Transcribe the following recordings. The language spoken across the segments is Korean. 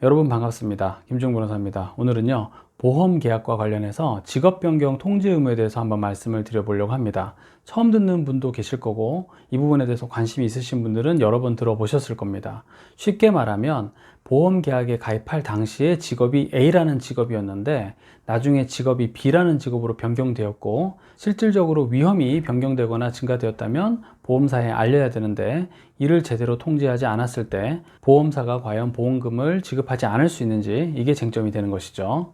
여러분 반갑습니다. 김종 변호사입니다. 오늘은요, 보험 계약과 관련해서 직업 변경 통지 의무에 대해서 한번 말씀을 드려보려고 합니다. 처음 듣는 분도 계실 거고, 이 부분에 대해서 관심이 있으신 분들은 여러 번 들어보셨을 겁니다. 쉽게 말하면 보험 계약에 가입할 당시에 직업이 A라는 직업이었는데 나중에 직업이 B라는 직업으로 변경되었고, 실질적으로 위험이 변경되거나 증가되었다면 보험사에 알려야 되는데, 이를 제대로 통지하지 않았을 때 보험사가 과연 보험금을 지급하지 않을 수 있는지, 이게 쟁점이 되는 것이죠.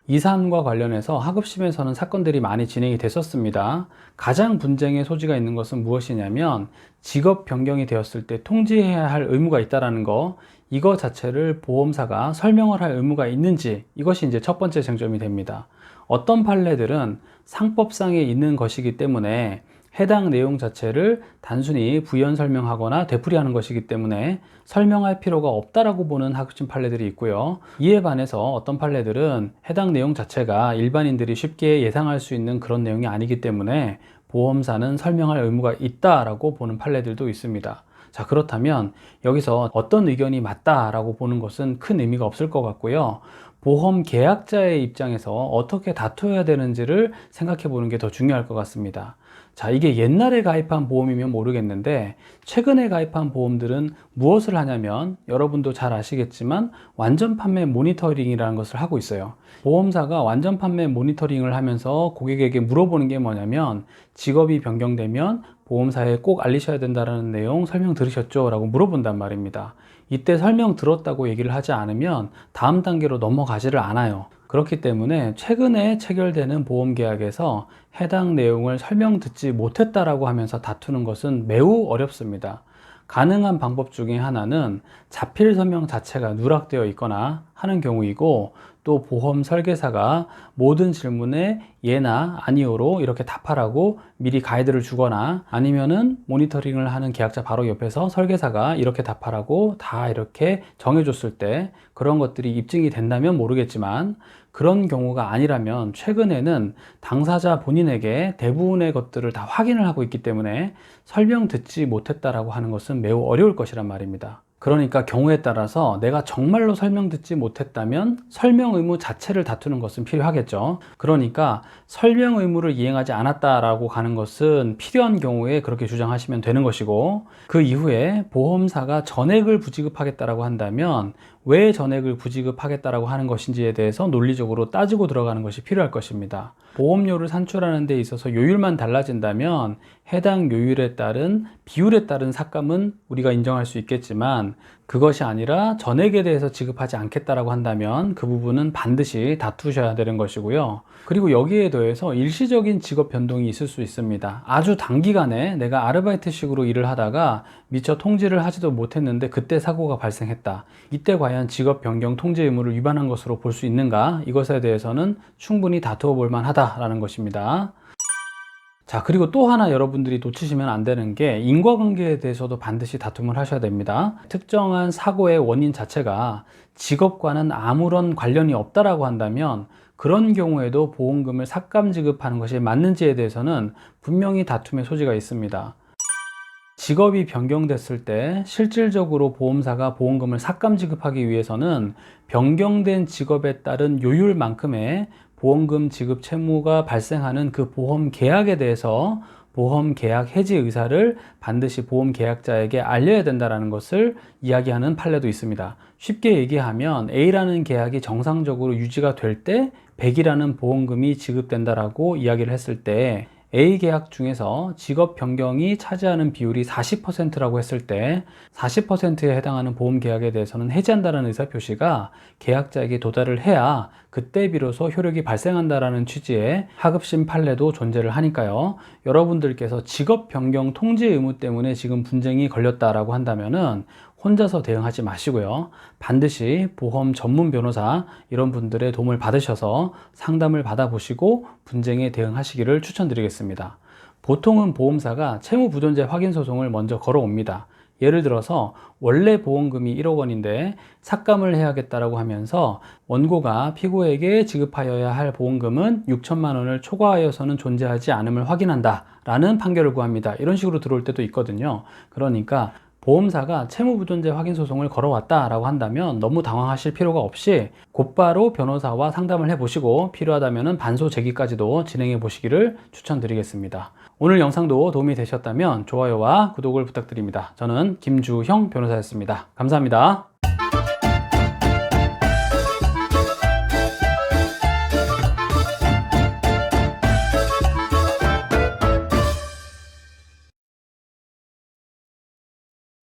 이 사안과 관련해서 하급심에서는 사건들이 많이 진행이 됐었습니다. 가장 분쟁의 소지가 있는 것은 무엇이냐면, 직업 변경이 되었을 때 통지해야 할 의무가 있다는 거, 이거 자체를 보험사가 설명을 할 의무가 있는지, 이것이 이제 첫 번째 쟁점이 됩니다. 어떤 판례들은 상법상에 있는 것이기 때문에 해당 내용 자체를 단순히 부연 설명하거나 되풀이하는 것이기 때문에 설명할 필요가 없다라고 보는 하급심 판례들이 있고요. 이에 반해서 어떤 판례들은 해당 내용 자체가 일반인들이 쉽게 예상할 수 있는 그런 내용이 아니기 때문에 보험사는 설명할 의무가 있다라고 보는 판례들도 있습니다. 자, 그렇다면 여기서 어떤 의견이 맞다라고 보는 것은 큰 의미가 없을 것 같고요. 보험 계약자의 입장에서 어떻게 다투어야 되는지를 생각해 보는 게 더 중요할 것 같습니다. 자, 이게 옛날에 가입한 보험이면 모르겠는데 최근에 가입한 보험들은 무엇을 하냐면, 여러분도 잘 아시겠지만 완전 판매 모니터링이라는 것을 하고 있어요. 보험사가 완전 판매 모니터링을 하면서 고객에게 물어보는 게 뭐냐면, 직업이 변경되면 보험사에 꼭 알리셔야 된다는 내용 설명 들으셨죠? 라고 물어본단 말입니다. 이때 설명 들었다고 얘기를 하지 않으면 다음 단계로 넘어가지를 않아요. 그렇기 때문에 최근에 체결되는 보험 계약에서 해당 내용을 설명 듣지 못했다라고 하면서 다투는 것은 매우 어렵습니다. 가능한 방법 중에 하나는 자필 서명 자체가 누락되어 있거나 하는 경우이고, 또 보험 설계사가 모든 질문에 예나 아니오로 이렇게 답하라고 미리 가이드를 주거나, 아니면은 모니터링을 하는 계약자 바로 옆에서 설계사가 이렇게 답하라고 다 이렇게 정해줬을 때 그런 것들이 입증이 된다면 모르겠지만, 그런 경우가 아니라면 최근에는 당사자 본인에게 대부분의 것들을 다 확인을 하고 있기 때문에 설명 듣지 못했다라고 하는 것은 매우 어려울 것이란 말입니다. 그러니까 경우에 따라서 내가 정말로 설명 듣지 못했다면 설명 의무 자체를 다투는 것은 필요하겠죠. 그러니까 설명 의무를 이행하지 않았다라고 가는 것은 필요한 경우에 그렇게 주장하시면 되는 것이고, 그 이후에 보험사가 전액을 부지급하겠다라고 한다면 왜 전액을 부지급하겠다라고 하는 것인지에 대해서 논리적으로 따지고 들어가는 것이 필요할 것입니다. 보험료를 산출하는 데 있어서 요율만 달라진다면 해당 요율에 따른 비율에 따른 삭감은 우리가 인정할 수 있겠지만, 그것이 아니라 전액에 대해서 지급하지 않겠다라고 한다면 그 부분은 반드시 다투셔야 되는 것이고요. 그리고 여기에 더해서 일시적인 직업 변동이 있을 수 있습니다. 아주 단기간에 내가 아르바이트식으로 일을 하다가 미처 통지를 하지도 못했는데 그때 사고가 발생했다. 이때 과연 직업 변경 통지 의무를 위반한 것으로 볼 수 있는가? 이것에 대해서는 충분히 다투어 볼 만하다라는 것입니다. 자, 그리고 또 하나 여러분들이 놓치시면 안 되는 게, 인과관계에 대해서도 반드시 다툼을 하셔야 됩니다. 특정한 사고의 원인 자체가 직업과는 아무런 관련이 없다라고 한다면 그런 경우에도 보험금을 삭감 지급하는 것이 맞는지에 대해서는 분명히 다툼의 소지가 있습니다. 직업이 변경됐을 때 실질적으로 보험사가 보험금을 삭감 지급하기 위해서는 변경된 직업에 따른 요율만큼의 보험금 지급 채무가 발생하는 그 보험 계약에 대해서 보험 계약 해지 의사를 반드시 보험 계약자에게 알려야 된다는 것을 이야기하는 판례도 있습니다. 쉽게 얘기하면 A라는 계약이 정상적으로 유지가 될 때 100이라는 보험금이 지급된다라고 이야기를 했을 때, A 계약 중에서 직업 변경이 차지하는 비율이 40%라고 했을 때 40%에 해당하는 보험 계약에 대해서는 해지한다는 의사표시가 계약자에게 도달을 해야 그때 비로소 효력이 발생한다라는 취지의 하급심 판례도 존재를 하니까요. 여러분들께서 직업 변경 통지 의무 때문에 지금 분쟁이 걸렸다라고 한다면은 혼자서 대응하지 마시고요. 반드시 보험 전문 변호사 이런 분들의 도움을 받으셔서 상담을 받아보시고 분쟁에 대응하시기를 추천드리겠습니다. 보통은 보험사가 채무부존재 확인 소송을 먼저 걸어옵니다. 예를 들어서 원래 보험금이 1억 원인데 삭감을 해야겠다라고 하면서 원고가 피고에게 지급하여야 할 보험금은 6천만 원을 초과하여서는 존재하지 않음을 확인한다 라는 판결을 구합니다. 이런 식으로 들어올 때도 있거든요. 그러니까 보험사가 채무부존재 확인 소송을 걸어왔다라고 한다면 너무 당황하실 필요가 없이 곧바로 변호사와 상담을 해보시고 필요하다면 반소 제기까지도 진행해 보시기를 추천드리겠습니다. 오늘 영상도 도움이 되셨다면 좋아요와 구독을 부탁드립니다. 저는 김주형 변호사였습니다. 감사합니다.